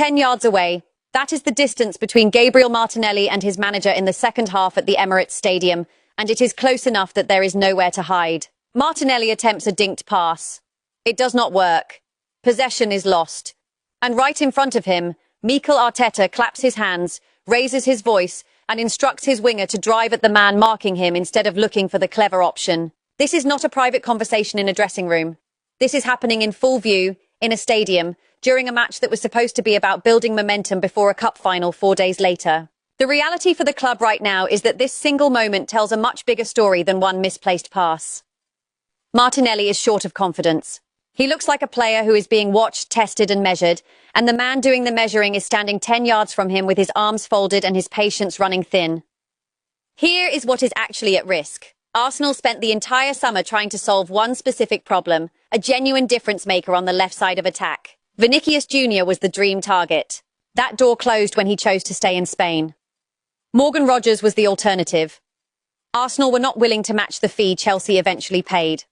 10 yards away. That is the distance between Gabriel Martinelli and his manager in the second half at the Emirates Stadium, and it is close enough that there is nowhere to hide. Martinelli attempts a dinked pass. It does not work. Possession is lost. And right in front of him, Mikel Arteta claps his hands, raises his voice, and instructs his winger to drive at the man marking him instead of looking for the clever option. This is not a private conversation in a dressing room. This is happening in full view, in a stadium, during a match that was supposed to be about building momentum before a cup final 4 days later. The reality for the club right now is that this single moment tells a much bigger story than one misplaced pass. Martinelli is short of confidence. He looks like a player who is being watched, tested and measured, and the man doing the measuring is standing 10 yards from him with his arms folded and his patience running thin. Here is what is actually at risk. Arsenal spent the entire summer trying to solve one specific problem, a genuine difference maker on the left side of attack. Vinicius Jr. was the dream target. That door closed when he chose to stay in Spain. Morgan Rogers was the alternative. Arsenal were not willing to match the fee Chelsea eventually paid.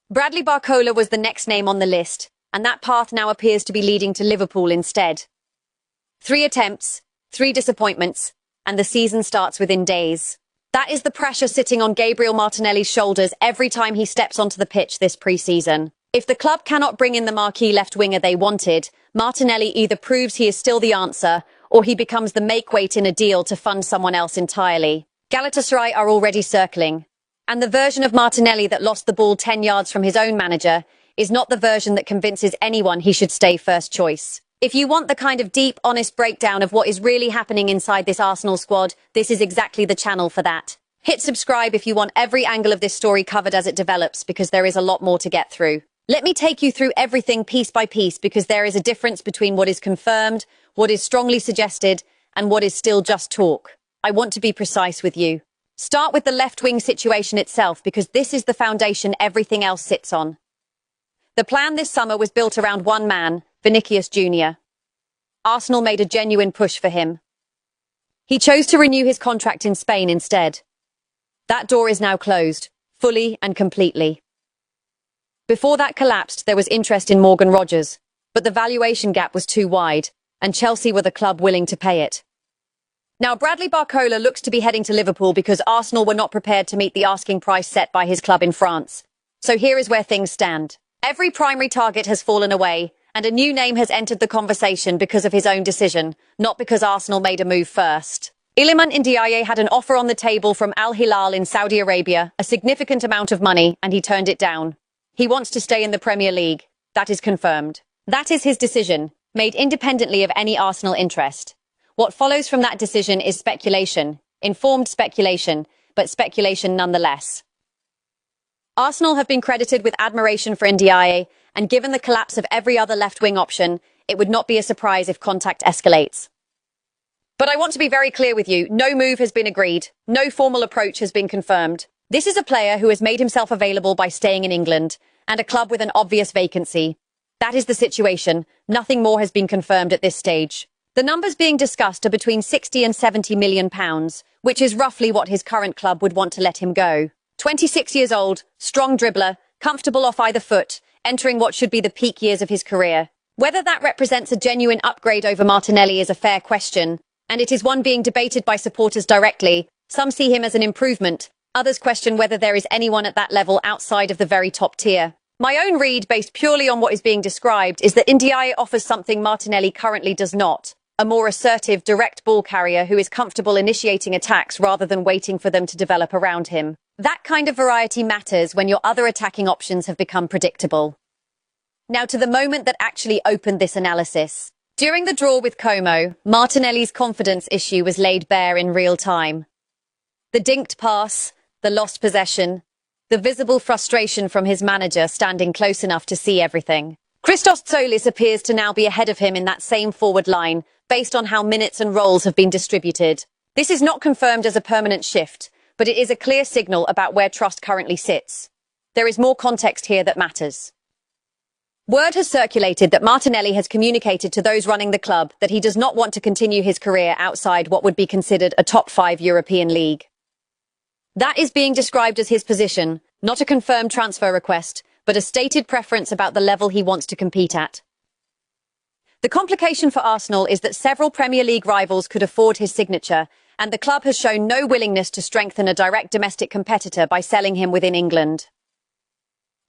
Bradley Barcola was the next name on the list, and that path now appears to be leading to Liverpool instead. 3 attempts, 3 disappointments, and the season starts within days. That is the pressure sitting on Gabriel Martinelli's shoulders every time he steps onto the pitch this pre-season. If the club cannot bring in the marquee left winger they wanted, Martinelli either proves he is still the answer, or he becomes the make-weight in a deal to fund someone else entirely. Galatasaray are already circling. And the version of Martinelli that lost the ball 10 yards from his own manager is not the version that convinces anyone he should stay first choice. If you want the kind of deep, honest breakdown of what is really happening inside this Arsenal squad, this is exactly the channel for that. Hit subscribe if you want every angle of this story covered as it develops, because there is a lot more to get through. Let me take you through everything piece by piece, because there is a difference between what is confirmed, what is strongly suggested, and what is still just talk. I want to be precise with you. Start with the left-wing situation itself, because this is the foundation everything else sits on. The plan this summer was built around one man, Vinicius Jr. Arsenal made a genuine push for him. He chose to renew his contract in Spain instead. That door is now closed, fully and completely. Before that collapsed, there was interest in Morgan Rogers, but the valuation gap was too wide, and Chelsea were the club willing to pay it. Now, Bradley Barcola looks to be heading to Liverpool because Arsenal were not prepared to meet the asking price set by his club in France. So here is where things stand. Every primary target has fallen away, and a new name has entered the conversation because of his own decision, not because Arsenal made a move first. Iliman Ndiaye had an offer on the table from Al Hilal in Saudi Arabia, a significant amount of money, and he turned it down. He wants to stay in the Premier League. That is confirmed. That is his decision, made independently of any Arsenal interest. What follows from that decision is speculation, informed speculation, but speculation nonetheless. Arsenal have been credited with admiration for Ndiaye, and given the collapse of every other left-wing option, it would not be a surprise if contact escalates. But I want to be very clear with you, no move has been agreed, no formal approach has been confirmed. This is a player who has made himself available by staying in England, and a club with an obvious vacancy. That is the situation. Nothing more has been confirmed at this stage. The numbers being discussed are between 60 and 70 million pounds, which is roughly what his current club would want to let him go. 26 years old, strong dribbler, comfortable off either foot, entering what should be the peak years of his career. Whether that represents a genuine upgrade over Martinelli is a fair question, and it is one being debated by supporters directly. Some see him as an improvement. Others question whether there is anyone at that level outside of the very top tier. My own read, based purely on what is being described, is that Ndiaye offers something Martinelli currently does not. A more assertive, direct ball carrier who is comfortable initiating attacks rather than waiting for them to develop around him. That kind of variety matters when your other attacking options have become predictable. Now to the moment that actually opened this analysis. During the draw with Como, Martinelli's confidence issue was laid bare in real time. The dinked pass, the lost possession, the visible frustration from his manager standing close enough to see everything. Christos Tzolis appears to now be ahead of him in that same forward line, based on how minutes and roles have been distributed. This is not confirmed as a permanent shift, but it is a clear signal about where trust currently sits. There is more context here that matters. Word has circulated that Martinelli has communicated to those running the club that he does not want to continue his career outside what would be considered a top 5 European league. That is being described as his position, not a confirmed transfer request, but a stated preference about the level he wants to compete at. The complication for Arsenal is that several Premier League rivals could afford his signature, and the club has shown no willingness to strengthen a direct domestic competitor by selling him within England.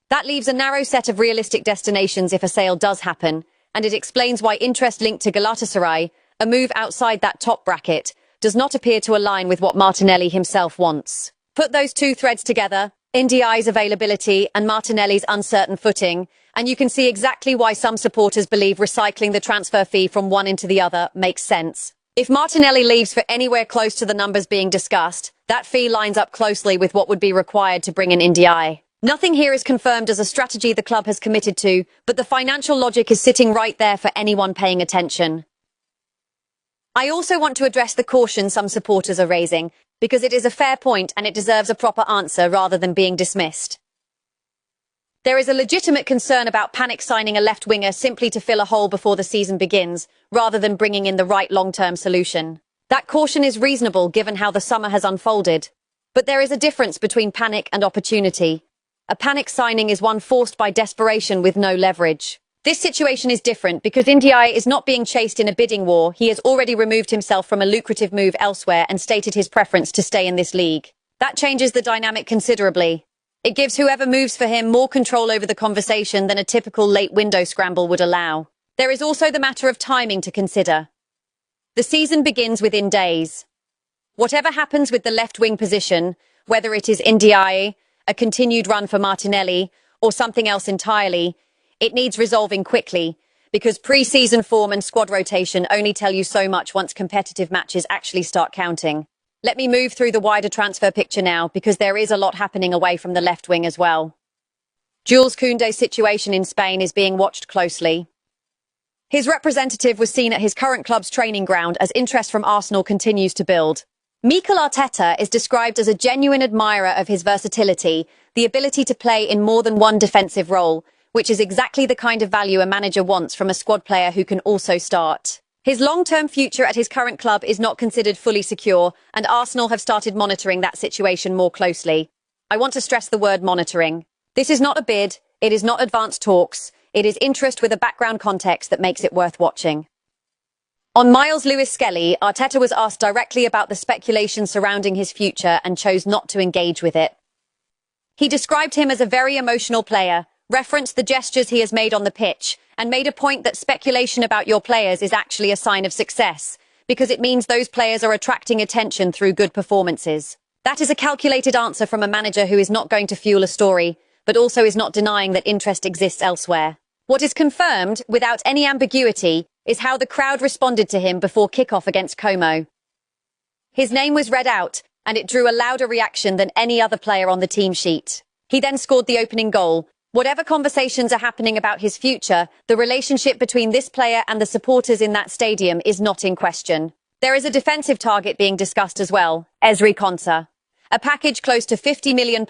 That leaves a narrow set of realistic destinations if a sale does happen, and it explains why interest linked to Galatasaray, a move outside that top bracket, does not appear to align with what Martinelli himself wants. Put those two threads together, Ndiaye's availability and Martinelli's uncertain footing, and you can see exactly why some supporters believe recycling the transfer fee from one into the other makes sense. If Martinelli leaves for anywhere close to the numbers being discussed, that fee lines up closely with what would be required to bring in Ndiaye. Nothing here is confirmed as a strategy the club has committed to, but the financial logic is sitting right there for anyone paying attention. I also want to address the caution some supporters are raising, because it is a fair point and it deserves a proper answer rather than being dismissed. There is a legitimate concern about panic signing a left winger simply to fill a hole before the season begins, rather than bringing in the right long-term solution. That caution is reasonable given how the summer has unfolded. But there is a difference between panic and opportunity. A panic signing is one forced by desperation with no leverage. This situation is different because Ndiaye is not being chased in a bidding war. He has already removed himself from a lucrative move elsewhere and stated his preference to stay in this league. That changes the dynamic considerably. It gives whoever moves for him more control over the conversation than a typical late window scramble would allow. There is also the matter of timing to consider. The season begins within days. Whatever happens with the left wing position, whether it is Ndiaye, a continued run for Martinelli, or something else entirely, it needs resolving quickly, because pre-season form and squad rotation only tell you so much once competitive matches actually start counting. Let me move through the wider transfer picture now, because there is a lot happening away from the left wing as well. Jule Koundé's situation in Spain is being watched closely. His representative was seen at his current club's training ground as interest from Arsenal continues to build. Mikel Arteta is described as a genuine admirer of his versatility, the ability to play in more than one defensive role, which is exactly the kind of value a manager wants from a squad player who can also start. His long-term future at his current club is not considered fully secure, and Arsenal have started monitoring that situation more closely. I want to stress the word monitoring. This is not a bid, it is not advanced talks, it is interest with a background context that makes it worth watching. On Miles Lewis Skelly, Arteta was asked directly about the speculation surrounding his future and chose not to engage with it. He described him as a very emotional player, referenced the gestures he has made on the pitch, and made a point that speculation about your players is actually a sign of success, because it means those players are attracting attention through good performances. That is a calculated answer from a manager who is not going to fuel a story, but also is not denying that interest exists elsewhere. What is confirmed, without any ambiguity, is how the crowd responded to him before kick-off against Como. His name was read out, and it drew a louder reaction than any other player on the team sheet. He then scored the opening goal. Whatever conversations are happening about his future, the relationship between this player and the supporters in that stadium is not in question. There is a defensive target being discussed as well, Ezri Konsa. A package close to £50 million,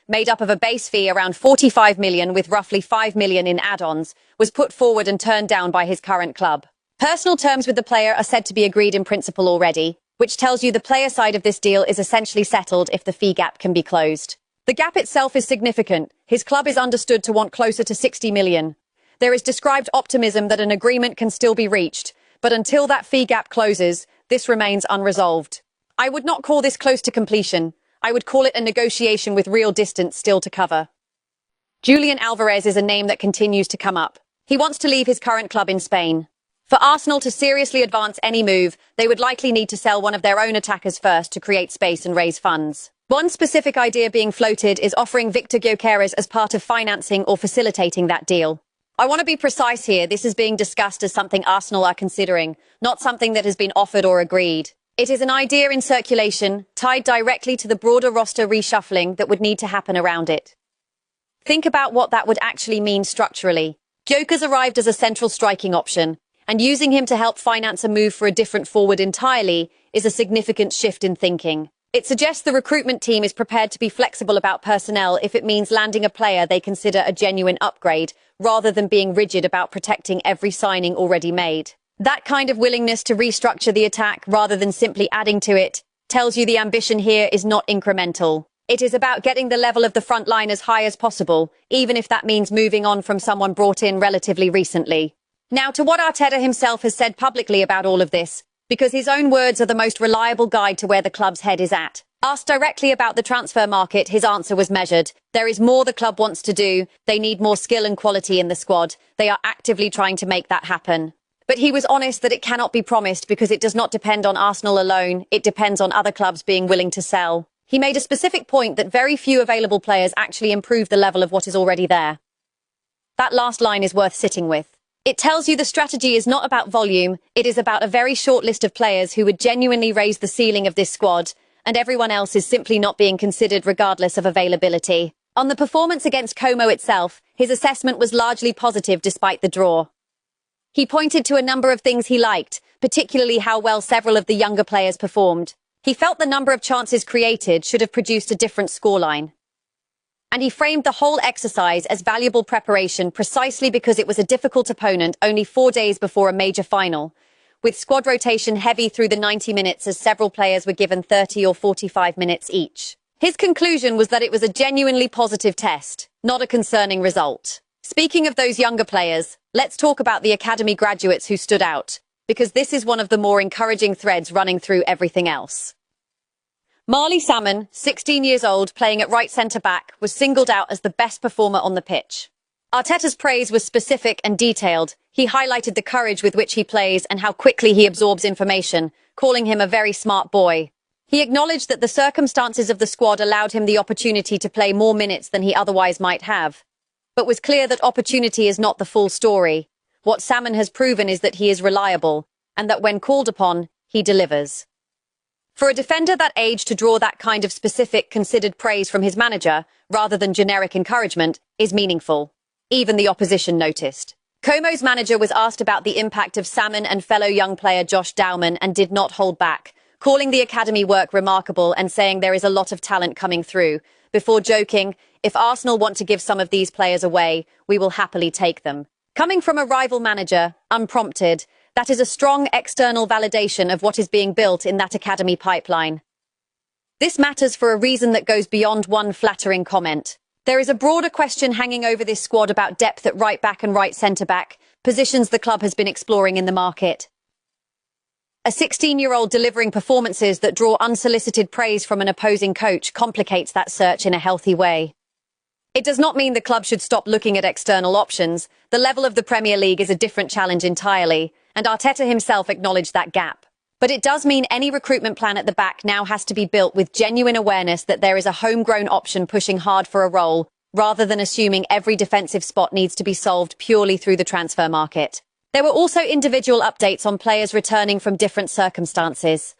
made up of a base fee around £45 million with roughly £5 million in add-ons, was put forward and turned down by his current club. Personal terms with the player are said to be agreed in principle already, which tells you the player side of this deal is essentially settled if the fee gap can be closed. The gap itself is significant. His club is understood to want closer to £60 million. There is described optimism that an agreement can still be reached, but until that fee gap closes, this remains unresolved. I would not call this close to completion. I would call it a negotiation with real distance still to cover. Julian Alvarez is a name that continues to come up. He wants to leave his current club in Spain. For Arsenal to seriously advance any move, they would likely need to sell one of their own attackers first to create space and raise funds. One specific idea being floated is offering Victor Gyökeres as part of financing or facilitating that deal. I want to be precise here, this is being discussed as something Arsenal are considering, not something that has been offered or agreed. It is an idea in circulation, tied directly to the broader roster reshuffling that would need to happen around it. Think about what that would actually mean structurally. Gyökeres arrived as a central striking option, and using him to help finance a move for a different forward entirely is a significant shift in thinking. It suggests the recruitment team is prepared to be flexible about personnel if it means landing a player they consider a genuine upgrade, rather than being rigid about protecting every signing already made. That kind of willingness to restructure the attack rather than simply adding to it tells you the ambition here is not incremental. It is about getting the level of the front line as high as possible, even if that means moving on from someone brought in relatively recently. Now, to what Arteta himself has said publicly about all of this, because his own words are the most reliable guide to where the club's head is at. Asked directly about the transfer market, his answer was measured. There is more the club wants to do. They need more skill and quality in the squad. They are actively trying to make that happen. But he was honest that it cannot be promised because it does not depend on Arsenal alone. It depends on other clubs being willing to sell. He made a specific point that very few available players actually improve the level of what is already there. That last line is worth sitting with. It tells you the strategy is not about volume. It is about a very short list of players who would genuinely raise the ceiling of this squad, and everyone else is simply not being considered regardless of availability. On the performance against Como itself, his assessment was largely positive despite the draw. He pointed to a number of things he liked, particularly how well several of the younger players performed. He felt the number of chances created should have produced a different scoreline. And he framed the whole exercise as valuable preparation precisely because it was a difficult opponent only 4 days before a major final, with squad rotation heavy through the 90 minutes as several players were given 30 or 45 minutes each. His conclusion was that it was a genuinely positive test, not a concerning result. Speaking of those younger players, let's talk about the academy graduates who stood out, because this is one of the more encouraging threads running through everything else. Marley Salmon, 16 years old, playing at right centre-back, was singled out as the best performer on the pitch. Arteta's praise was specific and detailed. He highlighted the courage with which he plays and how quickly he absorbs information, calling him a very smart boy. He acknowledged that the circumstances of the squad allowed him the opportunity to play more minutes than he otherwise might have, but was clear that opportunity is not the full story. What Salmon has proven is that he is reliable, and that when called upon, he delivers. For a defender that age to draw that kind of specific, considered praise from his manager, rather than generic encouragement, is meaningful. Even the opposition noticed. Como's manager was asked about the impact of Salmon and fellow young player Josh Dowman and did not hold back, calling the academy work remarkable and saying there is a lot of talent coming through, before joking, if Arsenal want to give some of these players away, we will happily take them. Coming from a rival manager, unprompted, that is a strong external validation of what is being built in that academy pipeline. This matters for a reason that goes beyond one flattering comment. There is a broader question hanging over this squad about depth at right back and right centre-back, positions the club has been exploring in the market. A 16-year-old delivering performances that draw unsolicited praise from an opposing coach complicates that search in a healthy way. It does not mean the club should stop looking at external options. The level of the Premier League is a different challenge entirely, and Arteta himself acknowledged that gap. But it does mean any recruitment plan at the back now has to be built with genuine awareness that there is a homegrown option pushing hard for a role, rather than assuming every defensive spot needs to be solved purely through the transfer market. There were also individual updates on players returning from different circumstances.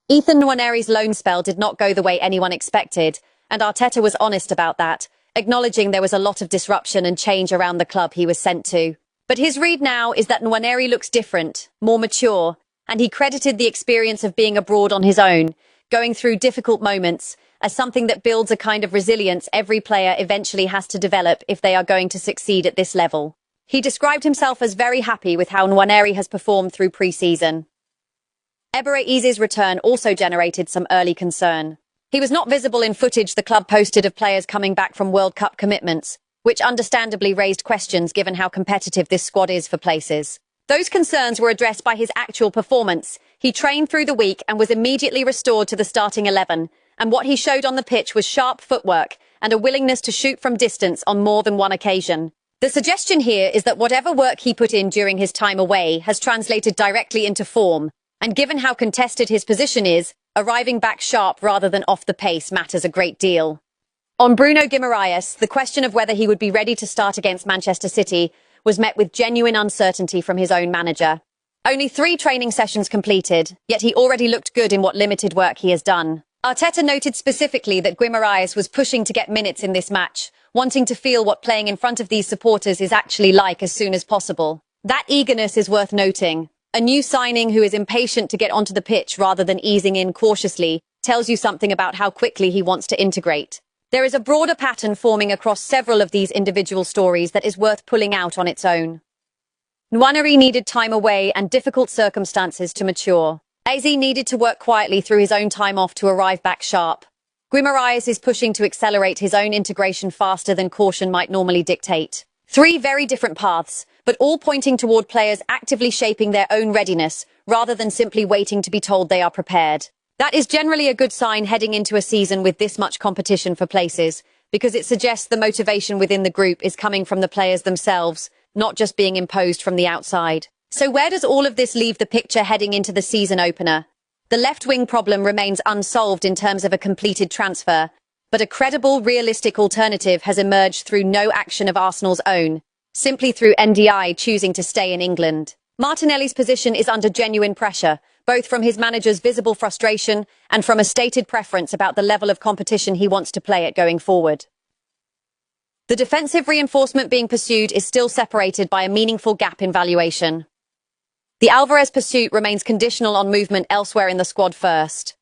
Ethan Nwaneri's loan spell did not go the way anyone expected, and Arteta was honest about that, acknowledging there was a lot of disruption and change around the club he was sent to. But his read now is that Nwaneri looks different, more mature, and he credited the experience of being abroad on his own, going through difficult moments, as something that builds a kind of resilience every player eventually has to develop if they are going to succeed at this level. He described himself as very happy with how Nwaneri has performed through pre-season. Ebere Eze's return also generated some early concern. He was not visible in footage the club posted of players coming back from World Cup commitments, which understandably raised questions given how competitive this squad is for places. Those concerns were addressed by his actual performance. He trained through the week and was immediately restored to the starting 11, and what he showed on the pitch was sharp footwork and a willingness to shoot from distance on more than one occasion. The suggestion here is that whatever work he put in during his time away has translated directly into form, and given how contested his position is, arriving back sharp rather than off the pace matters a great deal. On Bruno Guimaraes, the question of whether he would be ready to start against Manchester City was met with genuine uncertainty from his own manager. Only 3 training sessions completed, yet he already looked good in what limited work he has done. Arteta noted specifically that Guimaraes was pushing to get minutes in this match, wanting to feel what playing in front of these supporters is actually like as soon as possible. That eagerness is worth noting. A new signing who is impatient to get onto the pitch rather than easing in cautiously tells you something about how quickly he wants to integrate. There is a broader pattern forming across several of these individual stories that is worth pulling out on its own. Nwaneri needed time away and difficult circumstances to mature. Eze needed to work quietly through his own time off to arrive back sharp. Guimaraes is pushing to accelerate his own integration faster than caution might normally dictate. 3 very different paths, but all pointing toward players actively shaping their own readiness rather than simply waiting to be told they are prepared. That is generally a good sign heading into a season with this much competition for places, because it suggests the motivation within the group is coming from the players themselves, not just being imposed from the outside. So where does all of this leave the picture heading into the season opener? The left-wing problem remains unsolved in terms of a completed transfer, but a credible, realistic alternative has emerged through no action of Arsenal's own, simply through Ndiaye choosing to stay in England. Martinelli's position is under genuine pressure, both from his manager's visible frustration and from a stated preference about the level of competition he wants to play at going forward. The defensive reinforcement being pursued is still separated by a meaningful gap in valuation. The Alvarez pursuit remains conditional on movement elsewhere in the squad first.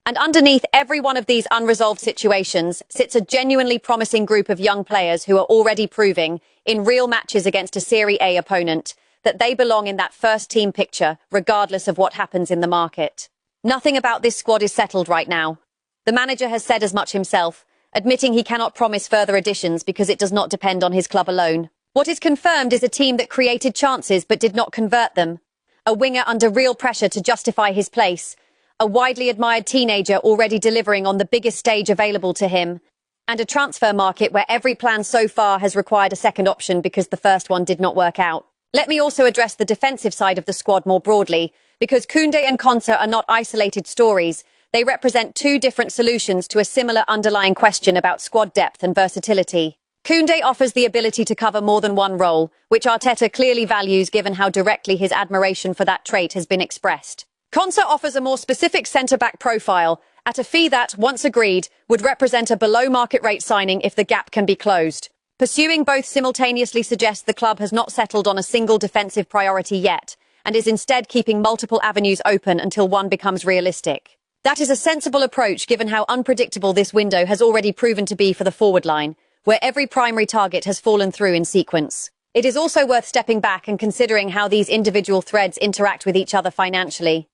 And underneath every one of these unresolved situations sits a genuinely promising group of young players who are already proving, in real matches against a Serie A opponent, that they belong in that first team picture, regardless of what happens in the market. Nothing about this squad is settled right now. The manager has said as much himself, admitting he cannot promise further additions because it does not depend on his club alone. What is confirmed is a team that created chances but did not convert them. A winger under real pressure to justify his place. A widely admired teenager already delivering on the biggest stage available to him. And a transfer market where every plan so far has required a second option because the first one did not work out. Let me also address the defensive side of the squad more broadly, because Kounde and Konsa are not isolated stories. They represent two different solutions to a similar underlying question about squad depth and versatility. Kounde offers the ability to cover more than one role, which Arteta clearly values given how directly his admiration for that trait has been expressed. Konsa offers a more specific centre-back profile, at a fee that, once agreed, would represent a below-market rate signing if the gap can be closed. Pursuing both simultaneously suggests the club has not settled on a single defensive priority yet, and is instead keeping multiple avenues open until one becomes realistic. That is a sensible approach given how unpredictable this window has already proven to be for the forward line, where every primary target has fallen through in sequence. It is also worth stepping back and considering how these individual threads interact with each other financially.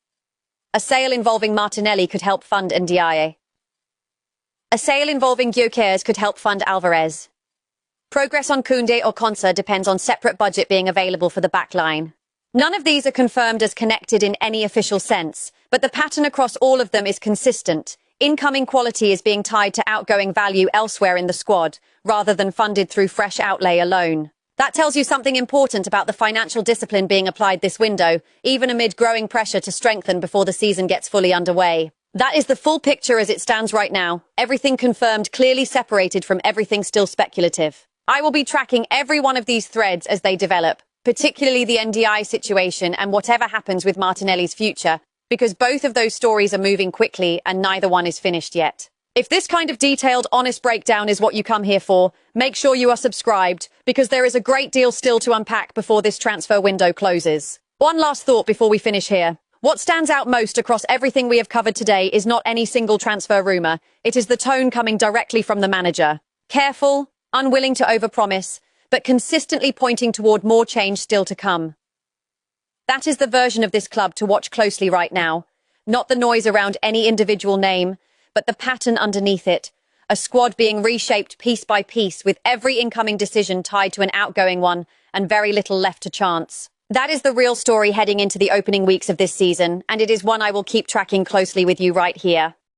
A sale involving Martinelli could help fund Ndiaye. A sale involving Gyökeres could help fund Alvarez. Progress on Kounde or Konsa depends on separate budget being available for the back line. None of these are confirmed as connected in any official sense, but the pattern across all of them is consistent. Incoming quality is being tied to outgoing value elsewhere in the squad, rather than funded through fresh outlay alone. That tells you something important about the financial discipline being applied this window, even amid growing pressure to strengthen before the season gets fully underway. That is the full picture as it stands right now. Everything confirmed, clearly separated from everything still speculative. I will be tracking every one of these threads as they develop, particularly the Ndiaye situation and whatever happens with Martinelli's future, because both of those stories are moving quickly and neither one is finished yet. If this kind of detailed, honest breakdown is what you come here for, make sure you are subscribed, because there is a great deal still to unpack before this transfer window closes. One last thought before we finish here. What stands out most across everything we have covered today is not any single transfer rumour. It is the tone coming directly from the manager. Careful, unwilling to overpromise, but consistently pointing toward more change still to come. That is the version of this club to watch closely right now. Not the noise around any individual name, but the pattern underneath it. A squad being reshaped piece by piece with every incoming decision tied to an outgoing one and very little left to chance. That is the real story heading into the opening weeks of this season, and it is one I will keep tracking closely with you right here.